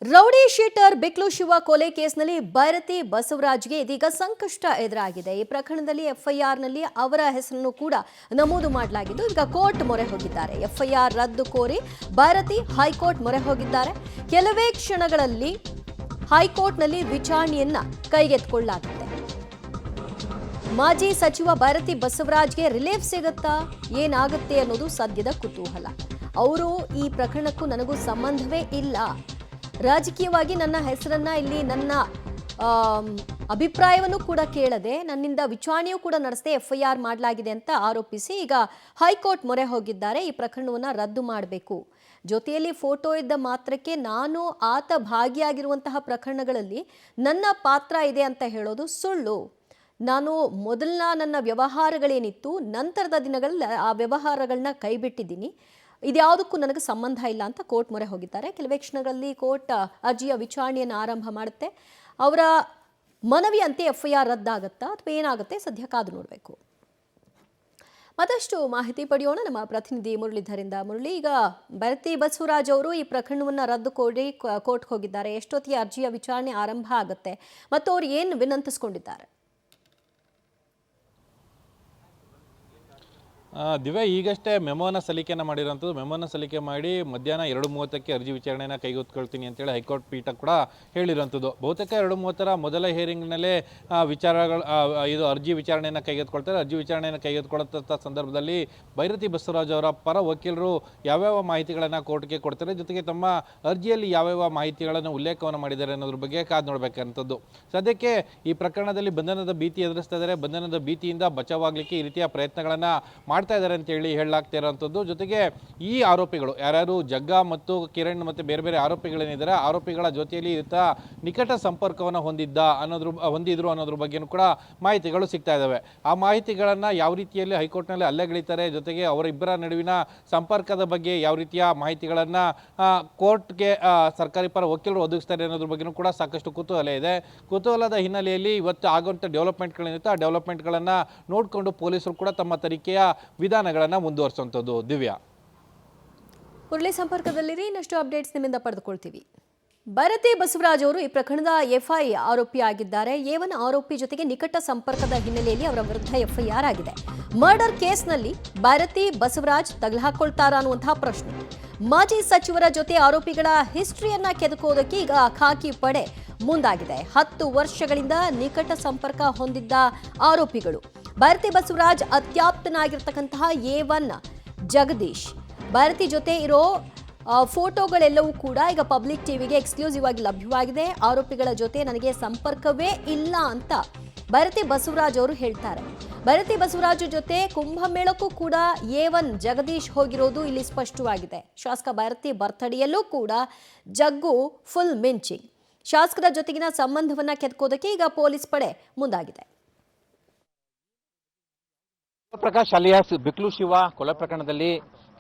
Rowdy sheeter ಬಿಕ್ಲು Shiva ಕೊಲೆ ಕೇಸ್ನಲ್ಲಿ ಭೈರತಿ ಬಸವರಾಜ್ಗೆ ಇದೀಗ ಸಂಕಷ್ಟ ಎದುರಾಗಿದೆ. ಈ ಪ್ರಕರಣದಲ್ಲಿ ಎಫ್ಐಆರ್ನಲ್ಲಿ ಅವರ ಹೆಸರನ್ನು ಕೂಡ ನಮೂದು ಮಾಡಲಾಗಿದ್ದು ಈಗ ಕೋರ್ಟ್ ಮೊರೆ ಹೋಗಿದ್ದಾರೆ. ಎಫ್ಐಆರ್ ರದ್ದು ಕೋರಿ ಭೈರತಿ ಹೈಕೋರ್ಟ್ ಮೊರೆ ಹೋಗಿದ್ದಾರೆ. ಕೆಲವೇ ಕ್ಷಣಗಳಲ್ಲಿ ಹೈಕೋರ್ಟ್ನಲ್ಲಿ ವಿಚಾರಣೆಯನ್ನ ಕೈಗೆತ್ತಿಕೊಳ್ಳಲಾಗಿದೆ. ಮಾಜಿ ಸಚಿವ ಭೈರತಿ ಬಸವರಾಜ್ಗೆ ರಿಲೀಫ್ ಸಿಗುತ್ತಾ, ಏನಾಗುತ್ತೆ ಅನ್ನೋದು ಸದ್ಯದ ಕುತೂಹಲ. ಅವರು ಈ ಪ್ರಕರಣಕ್ಕೂ ನನಗೂ ಸಂಬಂಧವೇ ಇಲ್ಲ, ರಾಜಕೀಯವಾಗಿ ನನ್ನ ಹೆಸರನ್ನ ಇಲ್ಲಿ ನನ್ನ ಅಭಿಪ್ರಾಯವನ್ನು ಕೂಡ ಕೇಳದೆ ನನ್ನಿಂದ ವಿಚಾರಣೆಯೂ ಕೂಡ ನಡೆಸದೆ ಎಫ್ಐಆರ್ ಮಾಡಲಾಗಿದೆ ಅಂತ ಆರೋಪಿಸಿ ಈಗ ಹೈಕೋರ್ಟ್ ಮೊರೆ ಹೋಗಿದ್ದಾರೆ. ಈ ಪ್ರಕರಣವನ್ನು ರದ್ದು ಮಾಡಬೇಕು, ಜೊತೆಯಲ್ಲಿ ಫೋಟೋ ಇದ್ದ ಮಾತ್ರಕ್ಕೆ ನಾನು ಆತ ಭಾಗಿಯಾಗಿರುವಂತಹ ಪ್ರಕರಣಗಳಲ್ಲಿ ನನ್ನ ಪಾತ್ರ ಇದೆ ಅಂತ ಹೇಳೋದು ಸುಳ್ಳು. ನಾನು ನನ್ನ ವ್ಯವಹಾರಗಳೇನಿತ್ತು ನಂತರದ ದಿನಗಳಲ್ಲಿ ಆ ವ್ಯವಹಾರಗಳನ್ನ ಕೈಬಿಟ್ಟಿದ್ದೀನಿ, ಇದ್ಯಾವುದಕ್ಕೂ ನನಗೆ ಸಂಬಂಧ ಇಲ್ಲ ಅಂತ ಕೋರ್ಟ್ ಮೊರೆ ಹೋಗಿದ್ದಾರೆ. ಕೆಲವೇ ಕ್ಷಣಗಳಲ್ಲಿ ಕೋರ್ಟ್ ಅರ್ಜಿಯ ವಿಚಾರಣೆಯನ್ನು ಆರಂಭ ಮಾಡುತ್ತೆ. ಅವರ ಮನವಿಯಂತೆ ಎಫ್ಐಆರ್ ರದ್ದಾಗುತ್ತಾ ಅಥವಾ ಏನಾಗುತ್ತೆ ಸದ್ಯ ಕಾದು ನೋಡಬೇಕು. ಮತ್ತಷ್ಟು ಮಾಹಿತಿ ಪಡೆಯೋಣ ನಮ್ಮ ಪ್ರತಿನಿಧಿ ಮುರಳೀಧರಿಂದ. ಮುರಳಿ, ಈಗ ಭೈರತಿ ಬಸವರಾಜ್ ಅವರು ಈ ಪ್ರಕರಣವನ್ನು ರದ್ದು ಕೋರಿ ಕೋರ್ಟ್ಗೆ ಹೋಗಿದ್ದಾರೆ. ಎಷ್ಟೊತ್ತಿಗೆ ಅರ್ಜಿಯ ವಿಚಾರಣೆ ಆರಂಭ ಆಗುತ್ತೆ ಮತ್ತು ಅವರು ಏನು ವಿನಂತಿಸಿಕೊಂಡಿದ್ದಾರೆ? ದಿವ್ಯಾ, ಈಗಷ್ಟೇ ಮೆಮೋನ ಸಲ್ಲಿಕೆಯನ್ನು ಮಾಡಿರೋಂಥದ್ದು. ಮೆಮೋನ ಸಲ್ಲಿಕೆ ಮಾಡಿ ಮಧ್ಯಾಹ್ನ 2:30ಕ್ಕೆ ಅರ್ಜಿ ವಿಚಾರಣೆಯನ್ನು ಕೈಗೆತ್ತಿಕೊಳ್ತೀನಿ ಅಂತೇಳಿ ಹೈಕೋರ್ಟ್ ಪೀಠ ಕೂಡ ಹೇಳಿರೋಂಥದ್ದು. ಬಹುತೇಕ 2:30ರ ಮೊದಲ ಹಿಯರಿಂಗ್ನಲ್ಲೇ ಇದು ಅರ್ಜಿ ವಿಚಾರಣೆಯನ್ನು ಕೈಗೆತ್ತಿಕೊಳ್ತಾರೆ. ಅರ್ಜಿ ವಿಚಾರಣೆಯನ್ನು ಕೈಗೆತ್ತಿಕೊಳ್ಳುವಂಥ ಸಂದರ್ಭದಲ್ಲಿ ಭೈರತಿ ಬಸವರಾಜ್ ಅವರ ಪರ ವಕೀಲರು ಯಾವ್ಯಾವ ಮಾಹಿತಿಗಳನ್ನು ಕೋರ್ಟ್ಗೆ ಕೊಡ್ತಾರೆ, ಜೊತೆಗೆ ತಮ್ಮ ಅರ್ಜಿಯಲ್ಲಿ ಯಾವ್ಯಾವ ಮಾಹಿತಿಗಳನ್ನು ಉಲ್ಲೇಖವನ್ನು ಮಾಡಿದ್ದಾರೆ ಅನ್ನೋದ್ರ ಬಗ್ಗೆ ಕಾದು ನೋಡಬೇಕಂಥದ್ದು. ಸದ್ಯಕ್ಕೆ ಈ ಪ್ರಕರಣದಲ್ಲಿ ಬಂಧನದ ಭೀತಿ ಎದುರಿಸ್ತಾ ಇದ್ದಾರೆ. ಬಂಧನದ ಭೀತಿಯಿಂದ ಬಚಾವಾಗಲಿಕ್ಕೆ ಈ ರೀತಿಯ ಪ್ರಯತ್ನಗಳನ್ನು ಮಾಡ್ತಾ ಇದ್ದಾರೆ ಅಂತೇಳಿ ಹೇಳಲಾಗ್ತಾ ಇರೋಂಥದ್ದು. ಜೊತೆಗೆ ಈ ಆರೋಪಿಗಳು ಯಾರ್ಯಾರು ಜಗ್ಗ ಮತ್ತು ಕಿರಣ್ ಮತ್ತು ಬೇರೆ ಬೇರೆ ಆರೋಪಿಗಳೇನಿದ್ದಾರೆ, ಆರೋಪಿಗಳ ಜೊತೆಯಲ್ಲಿ ಈತ ನಿಕಟ ಸಂಪರ್ಕವನ್ನು ಹೊಂದಿದ್ರು ಅನ್ನೋದ್ರ ಬಗ್ಗೆನೂ ಕೂಡ ಮಾಹಿತಿಗಳು ಸಿಗ್ತಾ ಇದ್ದಾವೆ. ಆ ಮಾಹಿತಿಗಳನ್ನು ಯಾವ ರೀತಿಯಲ್ಲಿ ಹೈಕೋರ್ಟ್ನಲ್ಲಿ ಅಲ್ಲೆಗಳಿತಾರೆ, ಜೊತೆಗೆ ಅವರಿಬ್ಬರ ನಡುವಿನ ಸಂಪರ್ಕದ ಬಗ್ಗೆ ಯಾವ ರೀತಿಯ ಮಾಹಿತಿಗಳನ್ನು ಕೋರ್ಟ್ಗೆ ಸರ್ಕಾರಿ ಪರ ವಕೀಲರು ಒದಗಿಸ್ತಾರೆ ಅನ್ನೋದ್ರ ಬಗ್ಗೆನೂ ಕೂಡ ಸಾಕಷ್ಟು ಕುತೂಹಲ ಇದೆ. ಕುತೂಹಲದ ಹಿನ್ನೆಲೆಯಲ್ಲಿ ಇವತ್ತು ಆಗುವಂಥ ಡೆವಲಪ್ಮೆಂಟ್ಗಳೇನಿರುತ್ತೆ ಆ ಡೆವಲಪ್ಮೆಂಟ್ಗಳನ್ನು ನೋಡಿಕೊಂಡು ಪೊಲೀಸರು ಕೂಡ ತಮ್ಮ ತನಿಖೆಯ ವಿಧಾನಗಳನ್ನು ಮುಂದುವರಿಸುವಂಥದ್ದು. ದಿವ್ಯಾ, ಮುರಳಿ ಸಂಪರ್ಕದಲ್ಲಿರಿ, ಇನ್ನಷ್ಟು ಅಪ್ಡೇಟ್ಸ್ ನಿಮ್ಮಿಂದ ಪಡೆದುಕೊಳ್ತೀವಿ. ಭೈರತಿ ಬಸವರಾಜ್ ಅವರು ಈ ಪ್ರಕರಣದ ಎಫ್ಐ ಆರೋಪಿ ಆಗಿದ್ದಾರೆ. ಏವನ್ ಆರೋಪಿ ಜೊತೆಗೆ ನಿಕಟ ಸಂಪರ್ಕದ ಹಿನ್ನೆಲೆಯಲ್ಲಿ ಅವರ ವಿರುದ್ಧ ಎಫ್ಐಆರ್ ಆಗಿದೆ. ಮರ್ಡರ್ ಕೇಸ್ನಲ್ಲಿ ಭೈರತಿ ಬಸವರಾಜ್ ತಗಲಾಕೊಳ್ತಾರಾ ಅನ್ನುವಂತಹ ಪ್ರಶ್ನೆ. ಮಾಜಿ ಸಚಿವರ ಜೊತೆ ಆರೋಪಿಗಳ ಹಿಸ್ಟ್ರಿಯನ್ನ ಕೆದಕೋದಕ್ಕೆ ಈಗ ಖಾಕಿ ಪಡೆ ಮುಂದಾಗಿದೆ. 10 ವರ್ಷಗಳಿಂದ ನಿಕಟ ಸಂಪರ್ಕ ಹೊಂದಿದ್ದ ಆರೋಪಿಗಳು ಭೈರತಿ ಬಸವರಾಜ್ ಅತ್ಯಾಪ್ತನಾಗಿರ್ತಕ್ಕಂತಹ A1 ಜಗದೀಶ್. ಭೈರತಿ ಜೊತೆ ಇರೋ ಫೋಟೋಗಳೆಲ್ಲವೂ ಕೂಡ ಈಗ ಪಬ್ಲಿಕ್ ಟಿವಿಗೆ ಎಕ್ಸ್ಕ್ಲೂಸಿವ್ ಆಗಿ ಲಭ್ಯವಾಗಿದೆ. ಆರೋಪಿಗಳ ಜೊತೆ ನನಗೆ ಸಂಪರ್ಕವೇ ಇಲ್ಲ ಅಂತ ಭೈರತಿ ಬಸವರಾಜ್ ಅವರು ಹೇಳ್ತಾರೆ. ಭೈರತಿ ಬಸವರಾಜ್ ಜೊತೆ ಕುಂಭಮೇಳಕ್ಕೂ ಕೂಡ A1 ಜಗದೀಶ್ ಹೋಗಿರೋದು ಇಲ್ಲಿ ಸ್ಪಷ್ಟವಾಗಿದೆ. ಶಾಸಕ ಭೈರತಿ ಬರ್ತಡೆಯಲ್ಲೂ ಕೂಡ ಜಗ್ಗು ಫುಲ್ ಮಿಂಚಿಂಗ್. ಶಾಸಕರ ಜೊತೆಗಿನ ಸಂಬಂಧವನ್ನ ಕೆದಕೋದಕ್ಕೆ ಈಗ ಪೊಲೀಸ್ ಪಡೆ ಮುಂದಾಗಿದೆ. ಪ್ರಕಾಶ್ ಅಲಿಯಾಸ್ ಬಿಕ್ಲು ಶಿವ ಕೊಲೆ ಪ್ರಕರಣದಲ್ಲಿ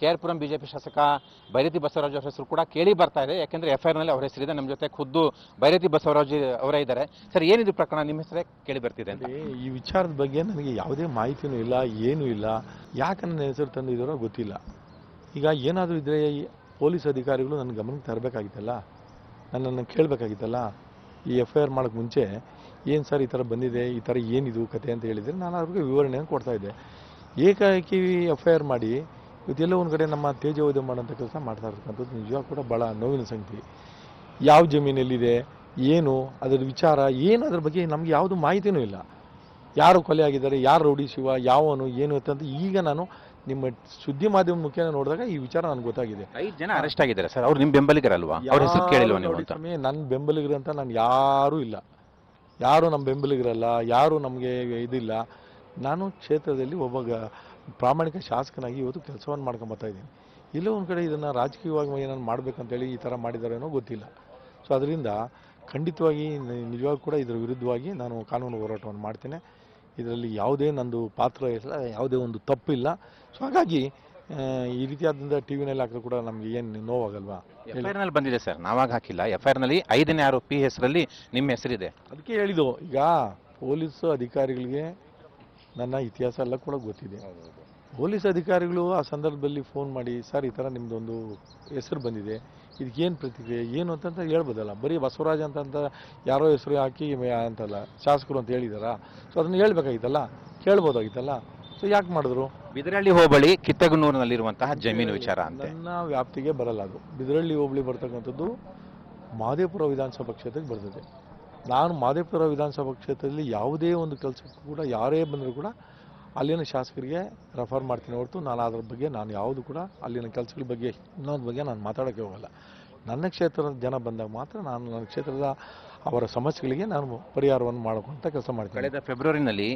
KR ಪುರಂ ಬಿಜೆಪಿ ಶಾಸಕ ಭೈರತಿ ಬಸವರಾಜ್ ಅವರ ಹೆಸರು ಕೂಡ ಕೇಳಿ ಬರ್ತಾ ಇದೆ. ಯಾಕೆಂದ್ರೆ ಎಫ್ಐಆರ್ನಲ್ಲಿ ಅವರ ಹೆಸರಿದೆ. ನಮ್ಮ ಜೊತೆ ಖುದ್ದು ಭೈರತಿ ಬಸವರಾಜ್ ಅವರೇ ಇದ್ದಾರೆ. ಸರ್, ಏನಿದು ಪ್ರಕರಣ? ನಿಮ್ಮ ಹೆಸರೇ ಕೇಳಿ ಬರ್ತಿದೆ ಅಂತ. ಈ ವಿಚಾರದ ಬಗ್ಗೆ ನನಗೆ ಯಾವುದೇ ಮಾಹಿತಿನೂ ಇಲ್ಲ, ಏನೂ ಇಲ್ಲ. ಯಾಕೆ ನನ್ನ ಹೆಸರು ತಂದಿದ್ದಾರೋ ಗೊತ್ತಿಲ್ಲ. ಈಗ ಏನಾದರೂ ಇದ್ದರೆ ಪೊಲೀಸ್ ಅಧಿಕಾರಿಗಳು ನನ್ನ ಗಮನಕ್ಕೆ ತರಬೇಕಾಗಿತ್ತಲ್ಲ, ನನ್ನನ್ನು ಕೇಳಬೇಕಾಗಿತ್ತಲ್ಲ. ಈ FIR ಮಾಡೋಕ್ಕೆ ಮುಂಚೆ ಏನು ಸರ್ ಈ ಥರ ಬಂದಿದೆ, ಈ ಥರ ಏನಿದು ಕತೆ ಅಂತ ಹೇಳಿದರೆ ನಾನು ಅವ್ರಿಗೆ ವಿವರಣೆಯನ್ನು ಕೊಡ್ತಾಯಿದ್ದೆ. ಏಕಾಏಕಿ FIR ಮಾಡಿ ಇವತ್ತೆಲ್ಲೋ ಒಂದು ಕಡೆ ನಮ್ಮ ತೇಜೋವಧೆ ಮಾಡೋಂಥ ಕೆಲಸ ಮಾಡ್ತಾ ಇರ್ತಕ್ಕಂಥದ್ದು ನಿಜವಾಗ ಕೂಡ ಭಾಳ ನೋವಿನ ಸಂಗತಿ. ಯಾವ ಜಮೀನಲ್ಲಿದೆ, ಏನು ಅದರ ವಿಚಾರ ಏನು, ಅದ್ರ ಬಗ್ಗೆ ನಮಗೆ ಯಾವುದು ಮಾಹಿತಿನೂ ಇಲ್ಲ. ಯಾರು ಕೊಲೆ ಆಗಿದ್ದಾರೆ, ಯಾರು ರೌಡಿ ಶಿವ, ಯಾವನು ಏನು ಅಂತ ಈಗ ನಾನು ನಿಮ್ಮ ಸುದ್ದಿ ಮಾಧ್ಯಮ ಮುಖೇನ ನೋಡಿದಾಗ ಈ ವಿಚಾರ ನನಗೆ ಗೊತ್ತಾಗಿದೆ. 5 ಜನ ಅರೆಸ್ಟ್ ಆಗಿದ್ದಾರೆ ಸರ್. ಅವ್ರು ನಿಮ್ಮ ಬೆಂಬಲಿಗರಲ್ವಾ? ಅವ್ರ ಹೆಸರು ಕೇಳಿಲ್ವಾ ನೀವು ಅಂತ? ನನ್ನ ಬೆಂಬಲಿಗರಂತ ನಾನು ಯಾರೂ ಇಲ್ಲ, ಯಾರು ನಮ್ಮ ಬೆಂಬಲಿಗರಲ್ಲ, ಯಾರು ನಮಗೆ ಇದಿಲ್ಲ. ನಾನು ಕ್ಷೇತ್ರದಲ್ಲಿ ಒಬ್ಬ ಪ್ರಾಮಾಣಿಕ ಶಾಸಕನಾಗಿ ಇವತ್ತು ಕೆಲಸವನ್ನು ಮಾಡ್ಕೊಂಬರ್ತಾ ಇದ್ದೀನಿ. ಇಲ್ಲೂ ಒಂದು ಕಡೆ ಇದನ್ನು ರಾಜಕೀಯವಾಗಿ ಏನಾದ್ರು ಮಾಡಬೇಕಂತೇಳಿ ಈ ಥರ ಮಾಡಿದಾರೇನೋ ಗೊತ್ತಿಲ್ಲ. ಸೊ ಅದರಿಂದ ಖಂಡಿತವಾಗಿ ನಿಜವಾಗೂ ಕೂಡ ಇದರ ವಿರುದ್ಧವಾಗಿ ನಾನು ಕಾನೂನು ಹೋರಾಟವನ್ನು ಮಾಡ್ತೇನೆ. ಇದರಲ್ಲಿ ಯಾವುದೇ ನಂದು ಪಾತ್ರ ಇಲ್ಲ, ಯಾವುದೇ ಒಂದು ತಪ್ಪಿಲ್ಲ. ಸೊ ಹಾಗಾಗಿ ಈ ರೀತಿಯಾದಂಥ ಟಿವಿನಲ್ಲಿ ಹಾಕಿದ್ರು ಕೂಡ ನಮಗೆ ಏನು ನೋವಾಗಲ್ವಾ? FIR ಬಂದಿದೆ ಸರ್, ನಾವಾಗ ಹಾಕಿಲ್ಲ. FIR 5ನೇ ಆರೋಪಿ ಹೆಸರಲ್ಲಿ ನಿಮ್ಮ ಹೆಸರಿದೆ. ಅದಕ್ಕೆ ಹೇಳಿದ್ದು. ಈಗ ಪೊಲೀಸ್ ಅಧಿಕಾರಿಗಳಿಗೆ ನನ್ನ ಇತಿಹಾಸ ಎಲ್ಲ ಕೂಡ ಗೊತ್ತಿದೆ. ಪೊಲೀಸ್ ಅಧಿಕಾರಿಗಳು ಆ ಸಂದರ್ಭದಲ್ಲಿ ಫೋನ್ ಮಾಡಿ, ಸರ್ ಈ ಥರ ನಿಮ್ಮದೊಂದು ಹೆಸರು ಬಂದಿದೆ, ಇದಕ್ಕೇನು ಪ್ರತಿಕ್ರಿಯೆ ಏನು ಅಂತಂತ ಹೇಳ್ಬೋದಲ್ಲ. ಬರೀ ಬಸವರಾಜ್ ಅಂತಂತ ಯಾರೋ ಹೆಸರು ಹಾಕಿ ಅಂತಲ್ಲ ಶಾಸಕರು ಅಂತ ಹೇಳಿದಾರಾ? ಸೊ ಅದನ್ನು ಹೇಳ್ಬೇಕಾಗಿತ್ತಲ್ಲ, ಕೇಳ್ಬೋದಾಗಿತ್ತಲ್ಲ. ಸೊ ಯಾಕೆ ಮಾಡಿದ್ರು? ಬಿದರಳ್ಳಿ ಹೋಬಳಿ ಕಿತ್ತಗನೂರಿನಲ್ಲಿರುವಂತಹ ಜಮೀನು ವಿಚಾರ ಅಂತೆ. ನನ್ನ ವ್ಯಾಪ್ತಿಗೆ ಬರಲ್ಲ ಅದು. ಬಿದರಳ್ಳಿ ಹೋಬಳಿ ಬರ್ತಕ್ಕಂಥದ್ದು ಮಹದೇವಪುರ ವಿಧಾನಸಭಾ ಕ್ಷೇತ್ರಕ್ಕೆ ಬರ್ತದೆ. ನಾನು ಮಹದೇವಪುರ ವಿಧಾನಸಭಾ ಕ್ಷೇತ್ರದಲ್ಲಿ ಯಾವುದೇ ಒಂದು ಕೆಲಸಕ್ಕೂ ಕೂಡ ಯಾರೇ ಬಂದರೂ ಕೂಡ ಅಲ್ಲಿನ ಶಾಸಕರಿಗೆ ರೆಫರ್ ಮಾಡ್ತೀನಿ ಹೊರತು ನಾನು ಅದ್ರ ಬಗ್ಗೆ ನಾನು ಯಾವುದು ಕೂಡ ಅಲ್ಲಿನ ಕೆಲಸಗಳ ಬಗ್ಗೆ ಇನ್ನೊಂದು ಬಗ್ಗೆ ನಾನು ಮಾತಾಡೋಕ್ಕೆ ಹೋಗಲ್ಲ. ನನ್ನ ಕ್ಷೇತ್ರದ ಜನ ಬಂದಾಗ ಮಾತ್ರ ನಾನು ನನ್ನ ಕ್ಷೇತ್ರದ ಅವರ ಸಮಸ್ಯೆಗಳಿಗೆ ನಾನು ಪರಿಹಾರವನ್ನು ಮಾಡೋಕ್ಕಂತ ಕೆಲಸ ಮಾಡ್ತೀನಿ. ಕಳೆದ ಫೆಬ್ರವರಿನಲ್ಲಿ